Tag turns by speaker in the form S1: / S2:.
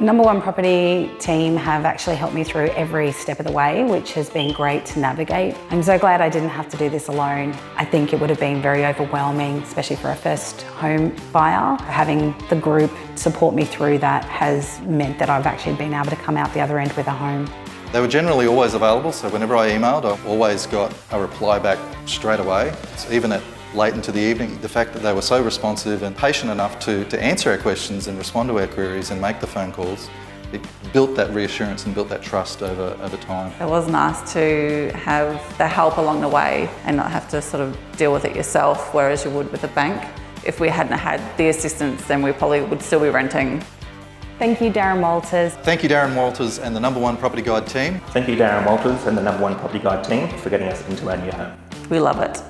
S1: Number One Property team have actually helped me through every step of the way, which has been great to navigate. I'm so glad I didn't have to do this alone. I think it would have been very overwhelming, especially for a first home buyer. Having the group support me through that has meant that I've actually been able to come out the other end with a home.
S2: They were generally always available, so whenever I emailed, I always got a reply back straight away. So even at late into the evening, the fact that they were so responsive and patient enough to answer our questions and respond to our queries and make the phone calls, it built that reassurance and built that trust over time.
S3: It was nice to have the help along the way and not have to sort of deal with it yourself, whereas you would with a bank. If we hadn't had the assistance, then we probably would still be renting.
S1: Thank you, Darren Walters.
S2: Thank you, Darren Walters and the Number One Property Guide team.
S4: Thank you, Darren Walters and the Number One Property Guide team for getting us into our new home.
S3: We love it.